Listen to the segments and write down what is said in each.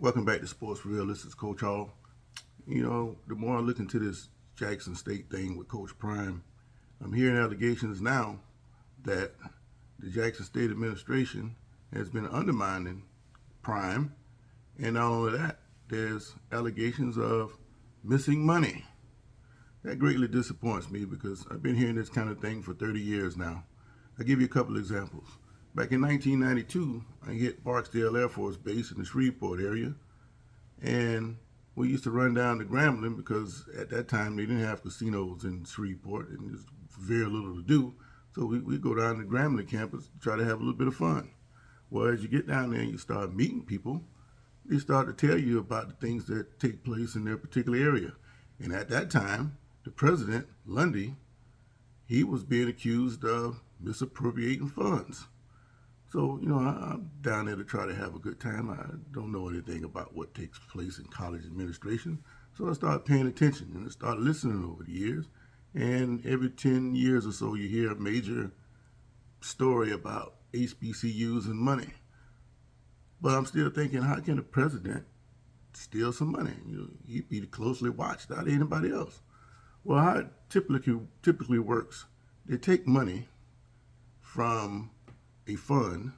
Welcome back to Sports for Real. This is Coach Hall. You know, the more I look into this Jackson State thing with Coach Prime, I'm hearing allegations now that the Jackson State administration has been undermining Prime. And not only that, there's allegations of missing money. That greatly disappoints me because I've been hearing this kind of thing for 30 years now. I'll give you a couple examples. Back in 1992, I hit Barksdale Air Force Base in the Shreveport area, and we used to run down to Grambling because at that time they didn't have casinos in Shreveport and there's very little to do. So we go down to Grambling campus to try to have a little bit of fun. Well, as you get down there and you start meeting people, they start to tell you about the things that take place in their particular area. And at that time, the president, Lundy, he was being accused of misappropriating funds. So, you know, I'm down there to try to have a good time. I don't know anything about what takes place in college administration. So I started paying attention and I started listening over the years. And every 10 years or so, you hear a major story about HBCUs and money. But I'm still thinking, how can the president steal some money? You know, he'd be closely watched out of anybody else. Well, how it typically works, they take money from a fund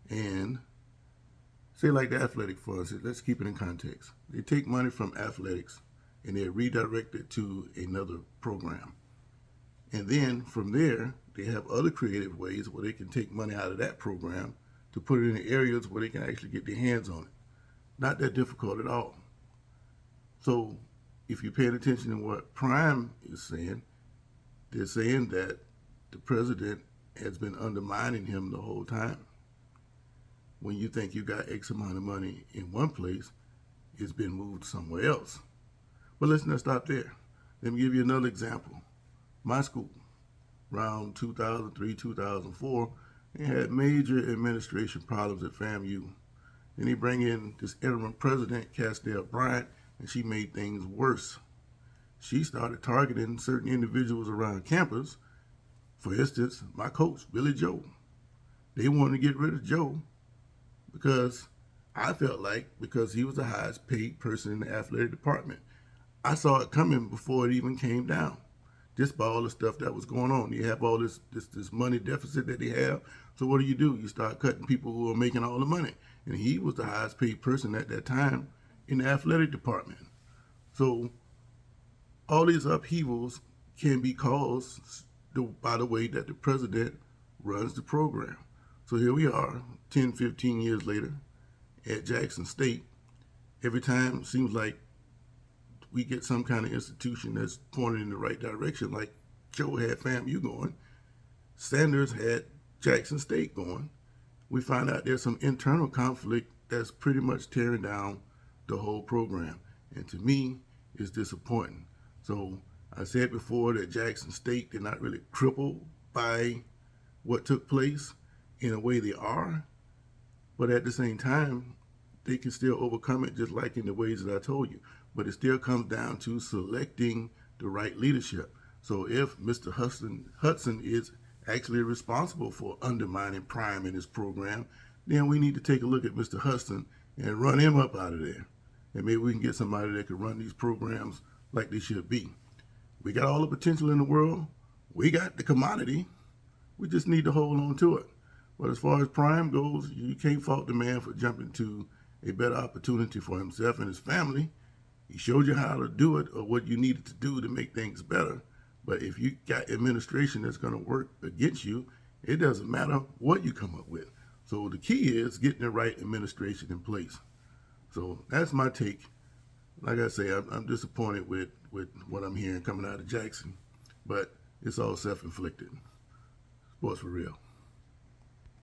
and say like the athletic funds, let's keep it in context. They take money from athletics and they redirect it to another program. And then from there, they have other creative ways where they can take money out of that program to put it in areas where they can actually get their hands on it. Not that difficult at all. So if you're paying attention to what Prime is saying, they're saying that the president has been undermining him the whole time. When you think you got X amount of money in one place, it's been moved somewhere else. But let's not stop there. Let me give you another example. My school, around 2003, 2004, they had major administration problems at FAMU. Then they bring in this interim president, Lundy Bryant, and she made things worse. She started targeting certain individuals around campus. For instance, my coach, Billy Joe. They wanted to get rid of Joe because I felt like because he was the highest paid person in the athletic department. I saw it coming before it even came down. Just by all the stuff that was going on. You have all this money deficit that they have. So what do? You start cutting people who are making all the money. And he was the highest paid person at that time in the athletic department. So all these upheavals can be caused by the way that the president runs the program. So here we are, 10, 15 years later at Jackson State. Every time it seems like we get some kind of institution that's pointed in the right direction, like Joe had FAMU going, Sanders had Jackson State going. We find out there's some internal conflict that's pretty much tearing down the whole program. And to me, it's disappointing. So I said before that Jackson State, they're not really crippled by what took place in a way they are, but at the same time, they can still overcome it just like in the ways that I told you. But it still comes down to selecting the right leadership. So if Mr. Hudson is actually responsible for undermining Prime in his program, then we need to take a look at Mr. Hudson and run him up out of there. And maybe we can get somebody that can run these programs like they should be. We got all the potential in the world. We got the commodity. We just need to hold on to it. But as far as Prime goes, you can't fault the man for jumping to a better opportunity for himself and his family. He showed you how to do it or what you needed to do to make things better. But if you got administration that's going to work against you, it doesn't matter what you come up with. So the key is getting the right administration in place. So that's my take. Like I say, I'm disappointed with what I'm hearing coming out of Jackson, but it's all self-inflicted. Sports for real.